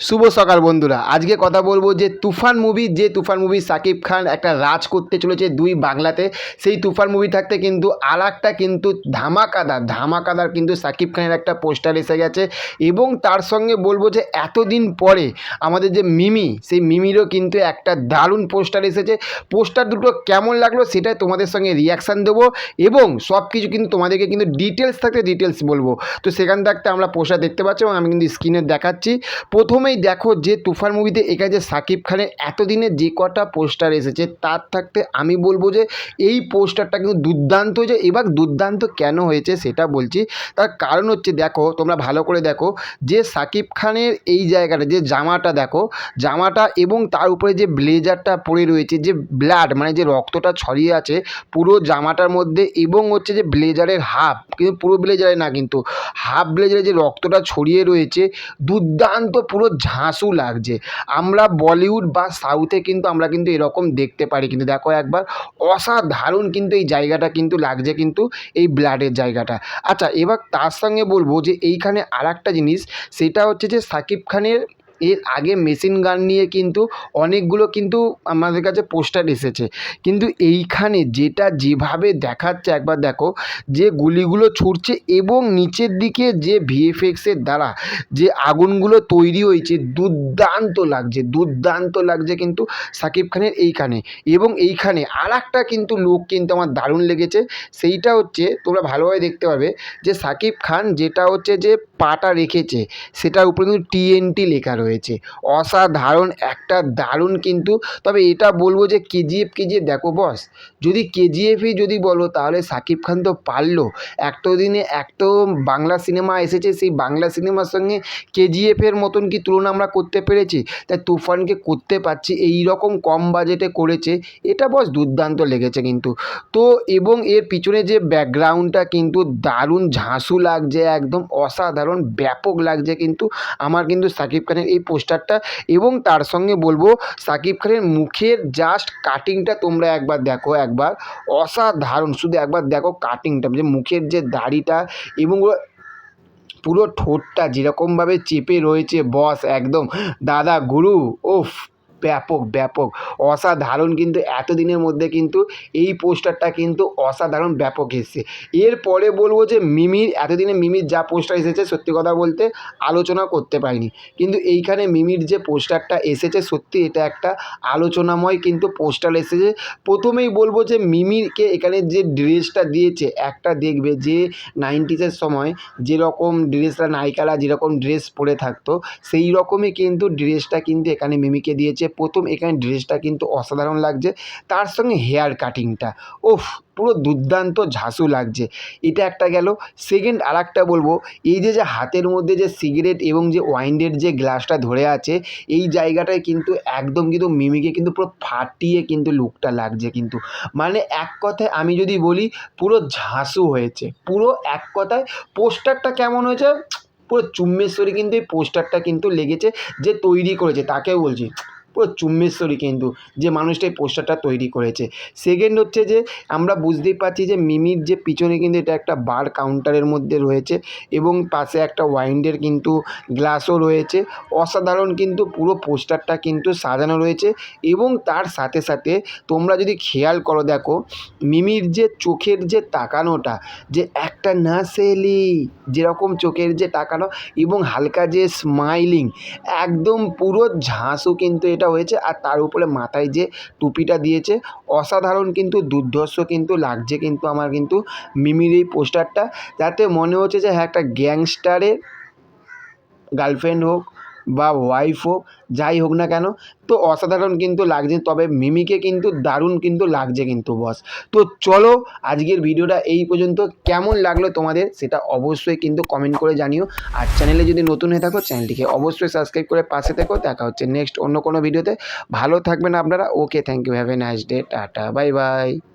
শুভ সকাল বন্ধুরা। আজকে কথা বলবো যে তুফান মুভি সাকিব খান একটা রাজ করতে চলেছে দুই বাংলাতে। সেই তুফান মুভি থাকতে কিন্তু আর একটা কিন্তু ধামাকাদার কিন্তু সাকিব খানের একটা পোস্টার এসে গেছে। এবং তার সঙ্গে বলবো যে এতদিন পরে আমাদের যে মিমি, সেই মিমিরও কিন্তু একটা দারুণ পোস্টার এসেছে। পোস্টার দুটো কেমন লাগলো সেটাই তোমাদের সঙ্গে রিয়াকশান দেবো এবং সব কিছু কিন্তু তোমাদেরকে কিন্তু ডিটেলস বলবো। তো সেখান থাকতে আমরা পোস্টার দেখতে পাচ্ছি এবং আমি কিন্তু স্ক্রিনে দেখাচ্ছি। প্রথমেই দেখো যে তুফান মুভিতে এখানে যে সাকিব খানের এতদিনে যে কটা পোস্টার এসেছে তার থাকতে আমি বলবো যে এই পোস্টারটা কিন্তু দুর্দান্ত হয়েছে। এবার দুর্দান্ত কেন হয়েছে সেটা বলছি। তার কারণ হচ্ছে, দেখো তোমরা ভালো করে দেখো যে সাকিব খানের এই জায়গাটা যে জামাটা এবং তার উপরে যে ব্লেজারটা পরে রয়েছে, যে ব্লাড মানে যে রক্তটা ছড়িয়ে আছে পুরো জামাটার মধ্যে, এবং হচ্ছে যে ব্লেজারের হাফ, কিন্তু পুরো ব্লেজারে না, কিন্তু হাফ ব্লেজারে যে রক্তটা ছড়িয়ে রয়েছে, দুর্দান্ত পুরো ঝাঁসু লাগছে। আমরা বলিউড বা সাউথে কিন্তু আমরা কিন্তু এরকম দেখতে পারি, কিন্তু দেখো একবার অসাধারণ কিন্তু এই জায়গাটা কিন্তু লাগছে, কিন্তু এই ব্লাডের জায়গাটা। আচ্ছা, এবার তার সঙ্গে বলবো যে এইখানে আর একটা জিনিস, সেটা হচ্ছে যে সাকিব খানের এর আগে মেশিন গান নিয়ে কিন্তু অনেকগুলো কিন্তু আমাদের কাছে পোস্টার এসেছে, কিন্তু এইখানে যেভাবে দেখাচ্ছে একবার দেখো, যে গুলিগুলো ছুটছে এবং নিচের দিকে যে ভিএফএক্সের দ্বারা যে আগুনগুলো তৈরি হয়েছে, দুর্দান্ত লাগছে কিন্তু সাকিব খানের এইখানে। এবং এইখানে আর একটা কিন্তু লুক কিন্তু আমার দারুণ লেগেছে, সেইটা হচ্ছে তোমরা ভালোভাবে দেখতে পাবে যে সাকিব খান যেটা হচ্ছে যে পাটা রেখেছে সেটার উপরে কিন্তু টিএনটি লেখা রয়েছে। অসাধারণ একটা দারুণ কিন্তু। তবে এটা বলবো যে কেজিএফ দেখো বস, যদি কেজিএফই যদি বলো তাহলে সাকিব খান তো পারলো। এতদিনে একটা বাংলা সিনেমা এসেছে, সেই বাংলা সিনেমার সঙ্গে কেজিএফের মতন কি তুলনা আমরা করতে পেরেছি? তাই তুফানকে করতে পারছি, এই রকম কম বাজেটে করেছে, এটা বস দুর্দান্ত লেগেছে কিন্তু। তো এবং এর পিছনে যে ব্যাকগ্রাউন্ডটা কিন্তু দারুণ ঝাঁসু লাগছে, একদম অসাধারণ ব্যাপক লাগছে কিন্তু আমার কিন্তু সাকিব খানের এই পোস্টারটা। এবং তার সঙ্গে বলবো সাকিব খানের মুখের জাস্ট কাটিংটা তোমরা একবার দেখো, একবার অসাধারণ। শুধু একবার দেখো কাটিংটা, যে মুখের যে দাড়িটা এবং পুরো ঠোঁটটা যেরকমভাবে চেপে রয়েছে বস, একদম দাদা গুরু, ওফ, ব্যাপক অসাধারণ। কিন্তু এতদিনের মধ্যে কিন্তু এই পোস্টারটা কিন্তু অসাধারণ ব্যাপক এসেছে। এরপরে বলবো যে এতদিনে মিমির যা পোস্টার এসেছে সত্যি কথা বলতে আলোচনা করতে পারিনি, কিন্তু এইখানে মিমির যে পোস্টারটা এসেছে সত্যি এটা একটা আলোচনাময় কিন্তু পোস্টার এসেছে। প্রথমেই বলবো যে মিমিরকে এখানে যে ড্রেসটা দিয়েছে, একটা দেখবে যে 90s সময় যেরকম ড্রেসরা নায়িকারা যেরকম ড্রেস পরে থাকতো, সেই রকমই কিন্তু ড্রেসটা কিন্তু এখানে মিমিকে দিয়েছে। প্রথম এখানে ড্রেসটা কিন্তু অসাধারণ লাগছে, তার সঙ্গে হেয়ার কাটিংটা ওফ, পুরো দুর্দান্ত ঝাঁসু লাগছে। এটা একটা গেল। সেকেন্ড আর একটা বলবো, এই যে হাতের মধ্যে যে সিগারেট এবং যে ওয়াইনের যে গ্লাসটা ধরে আছে, এই জায়গাটায় কিন্তু একদম কিন্তু মিমিকে কিন্তু পুরো ফাটিয়ে কিন্তু লুকটা লাগছে কিন্তু। মানে এক কথায় আমি যদি বলি পুরো ঝাঁসু হয়েছে, পুরো এক কথায়। পোস্টারটা কেমন হয়েছে, পুরো চুম্বেশ্বরী কিন্তু এই পোস্টারটা কিন্তু লেগেছে, যে তৈরি করেছে তাকেও বলছি, পুরো চুম্বেশ্বরী কিন্তু যে মানুষটা এই পোস্টারটা তৈরি করেছে। সেকেন্ড হচ্ছে যে আমরা বুঝতেই পারছি যে মিমির যে পিছনে কিন্তু এটা একটা বার কাউন্টারের মধ্যে রয়েছে এবং পাশে একটা ওয়াইনের কিন্তু গ্লাসও রয়েছে। অসাধারণ কিন্তু পুরো পোস্টারটা কিন্তু সাজানো রয়েছে। এবং তার সাথে সাথে তোমরা যদি খেয়াল করো, দেখো মিমির যে চোখের যে তাকানোটা, যে একটা নাসেলি যেরকম চোখের যে তাকানো এবং হালকা যে স্মাইলিং, একদম পুরো ঝাঁসও কিন্তু এটা হয়েছে। আর তার উপরে মাথায় যে টুপিটা দিয়েছে, অসাধারণ কিন্তু দুর্ধর্ষ কিন্তু লাগছে কিন্তু আমার কিন্তু মিমির এই পোস্টারটা। যাতে মনে হচ্ছে যে হ্যাঁ, একটা গ্যাংস্টারের গার্লফ্রেন্ড হোক বা ওয়াইফ হোক, যাই হোক না কেন, তো অসাধারণ কিন্তু লাগছে। তবে মিমিকে কিন্তু দারুণ কিন্তু লাগছে কিন্তু বস। তো চলো আজকের ভিডিওটা এই পর্যন্ত। কেমন লাগলো তোমাদের সেটা অবশ্যই কিন্তু কমেন্ট করে জানিও। আর চ্যানেলে যদি নতুন হয়ে থাকো চ্যানেলটিকে অবশ্যই সাবস্ক্রাইব করে পাশে থেকো। দেখা হচ্ছে নেক্সট অন্য কোনো ভিডিওতে। ভালো থাকবেন আপনারা। Okay, thank you, have a nice day, tata, bye by.